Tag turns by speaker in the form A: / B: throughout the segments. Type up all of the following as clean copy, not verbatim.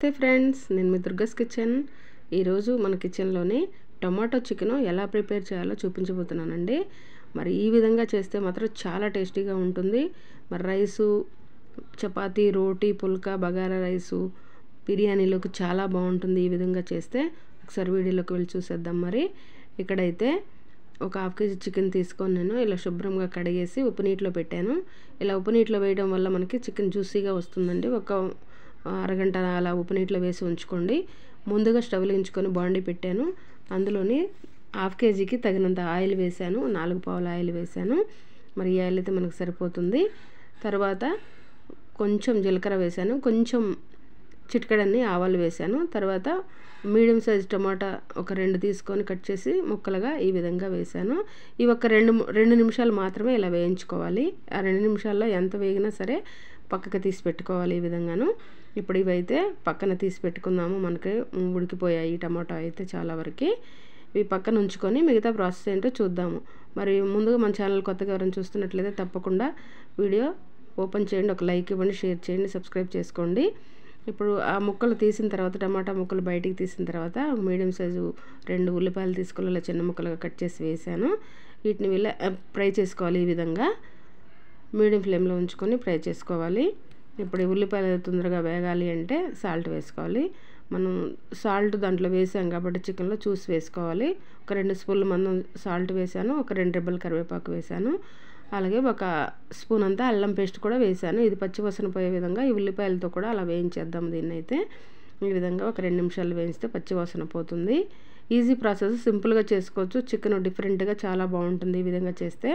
A: నమస్తే ఫ్రెండ్స్, నేను మీ దుర్గస్ కిచెన్. ఈరోజు మన కిచెన్లోని టొమాటో చికెన్ ఎలా ప్రిపేర్ చేయాలో చూపించబోతున్నానండి. మరి ఈ విధంగా చేస్తే మాత్రం చాలా టేస్టీగా ఉంటుంది. మరి రైసు, చపాతీ, రోటీ, పుల్కా, బగారా రైసు, బిర్యానీలోకి చాలా బాగుంటుంది ఈ విధంగా చేస్తే. ఒకసారి వీడియోలోకి వెళ్ళి చూసేద్దాం. మరి ఇక్కడైతే ఒక 1/2 kg చికెన్ తీసుకొని నేను ఇలా శుభ్రంగా కడిగేసి ఉప్పు నీటిలో పెట్టాను. ఇలా ఉప్పు నీటిలో వేయడం వల్ల మనకి చికెన్ జ్యూసీగా వస్తుందండి. ఒక అరగంట అలా ఉప్పు నీటిలో వేసి ఉంచుకోండి. ముందుగా స్టవ్ వెలిగించుకొని బాండీ పెట్టాను. అందులోని 1/2 kgకి తగినంత ఆయిల్ వేసాను. 4 పావుల ఆయిల్ వేసాను. మరి ఈ ఆయిల్ అయితే మనకు సరిపోతుంది. తర్వాత కొంచెం జీలకర్ర వేసాను, కొంచెం చిటికెడన్ని ఆవాలు వేసాను. తర్వాత మీడియం సైజ్ టమాటా ఒక 2 తీసుకొని కట్ చేసి ముక్కలుగా ఈ విధంగా వేసాను. ఇవి ఒక 2 నిమిషాలు మాత్రమే ఇలా వేయించుకోవాలి. ఆ 2 నిమిషాల్లో ఎంత వేగినా సరే పక్కకి తీసి పెట్టుకోవాలి ఈ విధంగాను. ఇప్పుడు ఇవైతే పక్కన తీసి పెట్టుకుందాము. మనకి ఉడికిపోయాయి టమాటా అయితే చాలా వరకు. ఇవి పక్కన ఉంచుకొని మిగతా ప్రాసెస్ ఏంటో చూద్దాము. మరి ముందుగా మన ఛానల్ కొత్తగా ఎవరైనా చూస్తున్నట్లయితే తప్పకుండా వీడియో ఓపెన్ చేయండి, ఒక లైక్ ఇవ్వండి, షేర్ చేయండి, సబ్స్క్రైబ్ చేసుకోండి. ఇప్పుడు ఆ ముక్కలు తీసిన తర్వాత, టమాటా ముక్కలు బయటికి తీసిన తర్వాత మీడియం సైజు 2 ఉల్లిపాయలు తీసుకొని ఇలా చిన్న ముక్కలుగా కట్ చేసి వేసాను. వీటిని ఇలా ఫ్రై చేసుకోవాలి. ఈ విధంగా మీడియం ఫ్లేమ్లో ఉంచుకొని ఫ్రై చేసుకోవాలి. ఇప్పుడు ఈ ఉల్లిపాయలు తొందరగా వేగాలి అంటే సాల్ట్ వేసుకోవాలి. మనం సాల్ట్ దాంట్లో వేసాం కాబట్టి చికెన్లో చూసి వేసుకోవాలి. ఒక 2 స్పూన్ల మందం సాల్ట్ వేసాను, ఒక 2 రెబ్బల కరివేపాకు వేసాను, అలాగే ఒక స్పూన్ అంతా అల్లం పేస్ట్ కూడా వేసాను. ఇది పచ్చివాసన పోయే విధంగా ఈ ఉల్లిపాయలతో కూడా అలా వేయించేద్దాం. దీన్ని అయితే ఈ విధంగా ఒక 2 నిమిషాలు వేయిస్తే పచ్చివాసన పోతుంది. ఈజీ ప్రాసెస్, సింపుల్గా చేసుకోవచ్చు. చికెన్ డిఫరెంట్గా చాలా బాగుంటుంది ఈ విధంగా చేస్తే.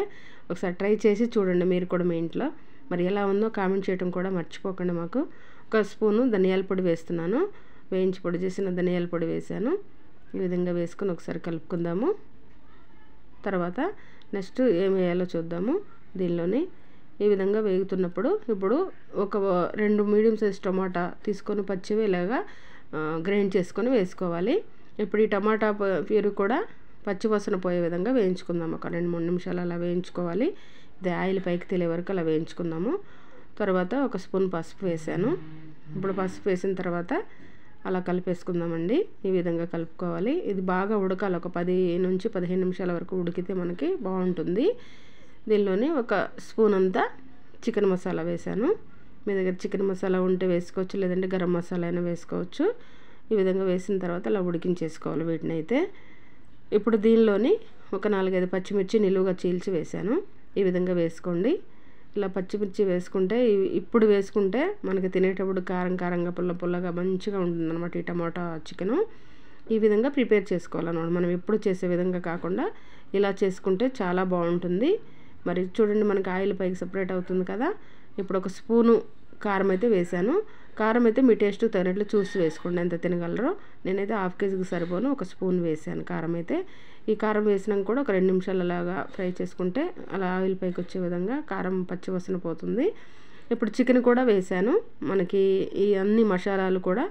A: ఒకసారి ట్రై చేసి చూడండి మీరు కూడా మీ ఇంట్లో. మరి ఎలా ఉందో కామెంట్ చేయడం కూడా మర్చిపోకండి. మాకు ఒక స్పూను ధనియాల పొడి వేస్తున్నాను, వేయించి పొడి చేసిన ధనియాల పొడి వేసాను. ఈ విధంగా వేసుకొని ఒకసారి కలుపుకుందాము. తర్వాత నెక్స్ట్ ఏం వేయాలో చూద్దాము. దీనిలోని ఈ విధంగా వేగుతున్నప్పుడు ఇప్పుడు ఒక 2 మీడియం సైజ్ టమాటా తీసుకొని పచ్చివి ఇలాగా గ్రైండ్ చేసుకొని వేసుకోవాలి. ఇప్పుడు ఈ టమాటా ప్యూరీ కూడా పచ్చివాసన పోయే విధంగా వేయించుకుందాము. ఒక 2-3 నిమిషాలు అలా వేయించుకోవాలి. ఇది ఆయిల్ పైకి తెలియ వరకు అలా వేయించుకుందాము. తర్వాత ఒక స్పూన్ పసుపు వేసాను. ఇప్పుడు పసుపు వేసిన తర్వాత అలా కలిపేసుకుందామండి. ఈ విధంగా కలుపుకోవాలి. ఇది బాగా ఉడకాలి. ఒక 10 నుంచి 15 నిమిషాల వరకు ఉడికితే మనకి బాగుంటుంది. దీనిలోనే ఒక స్పూన్ అంతా చికెన్ మసాలా వేసాను. మీ దగ్గర చికెన్ మసాలా ఉంటే వేసుకోవచ్చు, లేదంటే గరం మసాలా అయినా వేసుకోవచ్చు. ఈ విధంగా వేసిన తర్వాత అలా ఉడికించేసుకోవాలి వీటిని అయితే. ఇప్పుడు దీనిలోని ఒక 4-5 పచ్చిమిర్చి నిలువుగా చీల్చి వేసాను. ఈ విధంగా వేసుకోండి. ఇలా పచ్చిమిర్చి వేసుకుంటే ఇప్పుడు వేసుకుంటే మనకి తినేటప్పుడు కారం కారంగా పుల్ల పుల్లగా మంచిగా ఉంటుందన్నమాట ఈ టమాటా చికెను. ఈ విధంగా ప్రిపేర్ చేసుకోవాలన్నమాట. మనం ఎప్పుడు చేసే విధంగా కాకుండా ఇలా చేసుకుంటే చాలా బాగుంటుంది. మరి చూడండి, మనకి ఆయిల్ పైకి సపరేట్ అవుతుంది కదా. ఇప్పుడు ఒక స్పూను కారం అయితే వేసాను. కారం అయితే మీ టేస్ట్ తగినట్లు చూసి వేసుకోండి, ఎంత తినగలరో. నేనైతే 1/2 kgకి సరిపోను ఒక స్పూన్ వేసాను కారం అయితే. ఈ కారం వేసినాక కూడా ఒక 2 నిమిషాలు అలాగా ఫ్రై చేసుకుంటే అలా ఆయిల్ పైకి వచ్చే విధంగా కారం పచ్చివాసన పోతుంది. ఇప్పుడు చికెన్ కూడా వేసాను. మనకి ఈ అన్ని మసాలాలు కూడా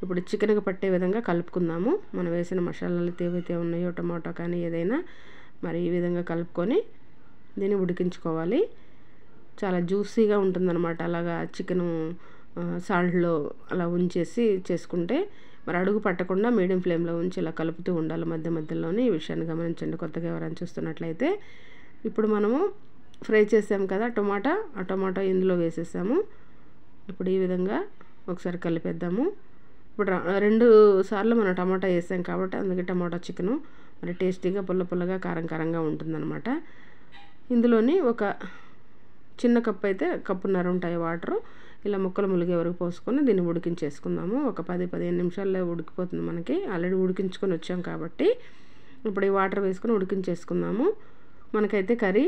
A: ఇప్పుడు చికెన్కి పట్టే విధంగా కలుపుకుందాము. మనం వేసిన మసాలాలు ఏవైతే ఉన్నాయో, టమాటో కానీ ఏదైనా, మరి ఈ విధంగా కలుపుకొని దీన్ని ఉడికించుకోవాలి. చాలా జ్యూసీగా ఉంటుందన్నమాట. అలాగా చికెను సాల్ట్లో అలా ఉంచేసి చేసుకుంటే మరి అడుగు పట్టకుండా మీడియం ఫ్లేమ్లో ఉంచి ఇలా కలుపుతూ ఉండాలి మధ్య మధ్యలోనే. ఈ విషయాన్ని గమనించండి కొత్తగా ఎవరైనా చూస్తున్నట్లయితే. ఇప్పుడు మనము ఫ్రై చేసాం కదా టమాటా, ఆ టమాటా ఇందులో వేసేసాము. ఇప్పుడు ఈ విధంగా ఒకసారి కలిపేద్దాము. ఇప్పుడు 2 సార్లు మనం టమాటా వేసాం కాబట్టి అందుకే టమాటా చికెను మరి టేస్టీగా పుల్ల పుల్లగా కారం కారంగా ఉంటుందన్నమాట. ఇందులోని ఒక చిన్న కప్పు అయితే 1.5 కప్పు ఉంటాయి వాటరు. ఇలా ముక్కలు ములిగే వరకు పోసుకొని దీన్ని ఉడికించేసుకుందాము. ఒక 10-15 నిమిషాల్లో ఉడికిపోతుంది మనకి. ఆల్రెడీ ఉడికించుకొని వచ్చాం కాబట్టి ఇప్పుడు ఈ వాటర్ వేసుకొని ఉడికించేసుకుందాము. మనకైతే కర్రీ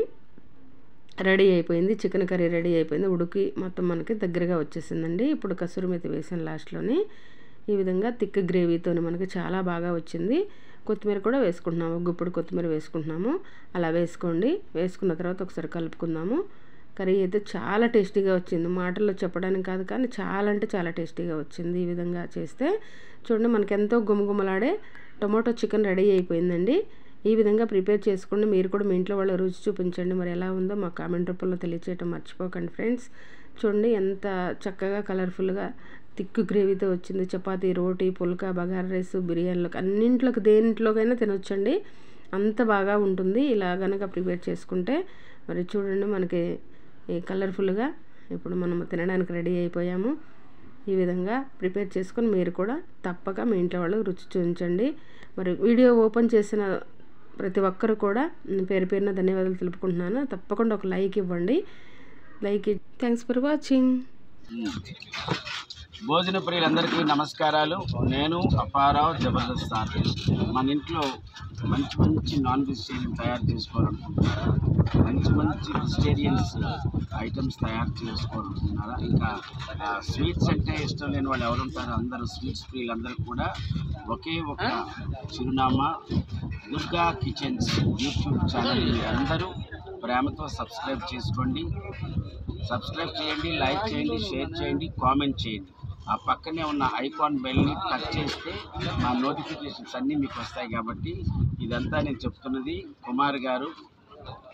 A: రెడీ అయిపోయింది. చికెన్ కర్రీ రెడీ అయిపోయింది. ఉడికి మొత్తం మనకి దగ్గరగా వచ్చేసిందండి. ఇప్పుడు కసూరి మేతి వేసాను లాస్ట్లోని. ఈ విధంగా థిక్ గ్రేవీతో మనకి చాలా బాగా వచ్చింది. కొత్తిమీర కూడా వేసుకుంటున్నాము, గుప్పుడు కొత్తిమీర వేసుకుంటున్నాము. అలా వేసుకోండి. వేసుకున్న తర్వాత ఒకసారి కలుపుకుందాము. కర్రీ అయితే చాలా టేస్టీగా వచ్చింది. మాటల్లో చెప్పడానికి కాదు కానీ చాలా అంటే చాలా టేస్టీగా వచ్చింది. ఈ విధంగా చేస్తే చూడండి, మనకి ఎంతో గుమగుమలాడే టొమాటో చికెన్ రెడీ అయిపోయిందండి. ఈ విధంగా ప్రిపేర్ చేసుకోండి. మీరు కూడా మీ ఇంట్లో వాళ్ళ రుచి చూపించండి. మరి ఎలా ఉందో మా కామెంట్ రూపంలో తెలియచేయటం మర్చిపోకండి ఫ్రెండ్స్. చూడండి ఎంత చక్కగా కలర్ఫుల్గా థిక్ గ్రేవీతో వచ్చింది. చపాతీ, రోటీ, పుల్కా, బగారా రైస్, బిర్యానీలోకి అన్నింట్లోకి దేంట్లోకైనా తినొచ్చండి. అంత బాగా ఉంటుంది ఇలా గనక ప్రిపేర్ చేసుకుంటే. మరి చూడండి మనకి కలర్ఫుల్గా ఇప్పుడు మనం తినడానికి రెడీ అయిపోయాము. ఈ విధంగా ప్రిపేర్ చేసుకొని మీరు కూడా తప్పక మీ ఇంట్లో వాళ్ళకి రుచి చూపించండి. మరి వీడియో ఓపెన్ చేసిన ప్రతి ఒక్కరు కూడా పేరు పేరున ధన్యవాదాలు తెలుపుకుంటున్నాను. తప్పకుండా ఒక లైక్ ఇవ్వండి. Thanks for watching.
B: భోజన ప్రియులందరికీ నమస్కారాలు. నేను అప్పారావు జబర్దస్త్ ఆర్టిస్ట్. మన ఇంట్లో మంచి మంచి నాన్ వెజిటేరియన్ తయారు చేసుకోవాలనుకుంటున్నారా? మంచి మంచి వెజిటేరియన్స్ ఐటమ్స్ తయారు చేసుకోవాలనుకుంటున్నారా? ఇంకా స్వీట్స్ అంటే ఇష్టం లేని వాళ్ళు ఎవరు ఉంటారో అందరూ స్వీట్స్ ప్రియులందరూ కూడా ఒకే ఒక చిరునామా దుర్గా కిచెన్స్ యూట్యూబ్ ఛానల్ అందరూ ప్రేమతో సబ్స్క్రైబ్ చేసుకోండి. సబ్స్క్రైబ్ చేయండి, లైక్ చేయండి, షేర్ చేయండి, కామెంట్ చేయండి. ఆ పక్కనే ఉన్న ఐకాన్ బెల్ని టచ్ చేస్తే మా నోటిఫికేషన్స్ అన్నీ మీకు వస్తాయి. కాబట్టి ఇదంతా నేను చెప్తున్నది కుమార్ గారు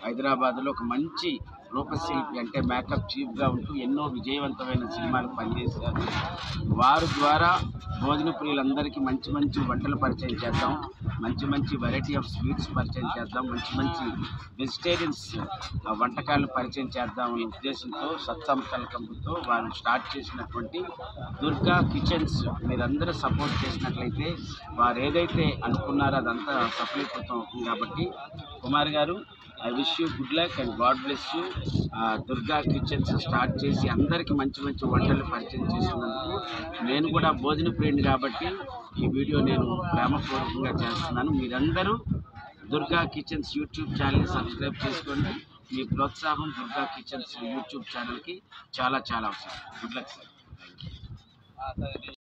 B: హైదరాబాద్లో ఒక మంచి రూపశిల్పి, అంటే మేకప్ చీఫ్గా ఉంటూ ఎన్నో విజయవంతమైన సినిమాలు పనిచేశారు. వారి ద్వారా భోజన ప్రియులందరికీ మంచి మంచి వంటలు పరిచయం చేద్దాం, మంచి మంచి వెరైటీ ఆఫ్ స్వీట్స్ పరిచయం చేద్దాం, మంచి మంచి వెజిటేరియన్స్ వంటకాలను పరిచయం చేద్దామనే ఉద్దేశంతో సత్సంకల్పంతో వారు స్టార్ట్ చేసినటువంటి దుర్గా కిచెన్స్ మీరందరూ సపోర్ట్ చేసినట్లయితే వారు ఏదైతే అనుకున్నారో అదంతా సఫలీకృతం అవుతుంది. కాబట్టి కుమార్ గారు, I wish you good luck and God bless you. Durga kitchens start చేసి అందరికీ మంచి మంచి వంటలు పరిచయం చేస్తున్నందుకు నేను కూడా భోజన ప్రియుడిని కాబట్టి ఈ వీడియో నేను ప్రేమపూర్వకంగా చేస్తున్నాను. మీరందరూ దుర్గా కిచెన్స్ యూట్యూబ్ ఛానల్ని సబ్స్క్రైబ్ చేసుకోండి. మీ ప్రోత్సాహం దుర్గా కిచెన్స్ యూట్యూబ్ ఛానల్కి చాలా చాలా అవసరం. Good luck sir.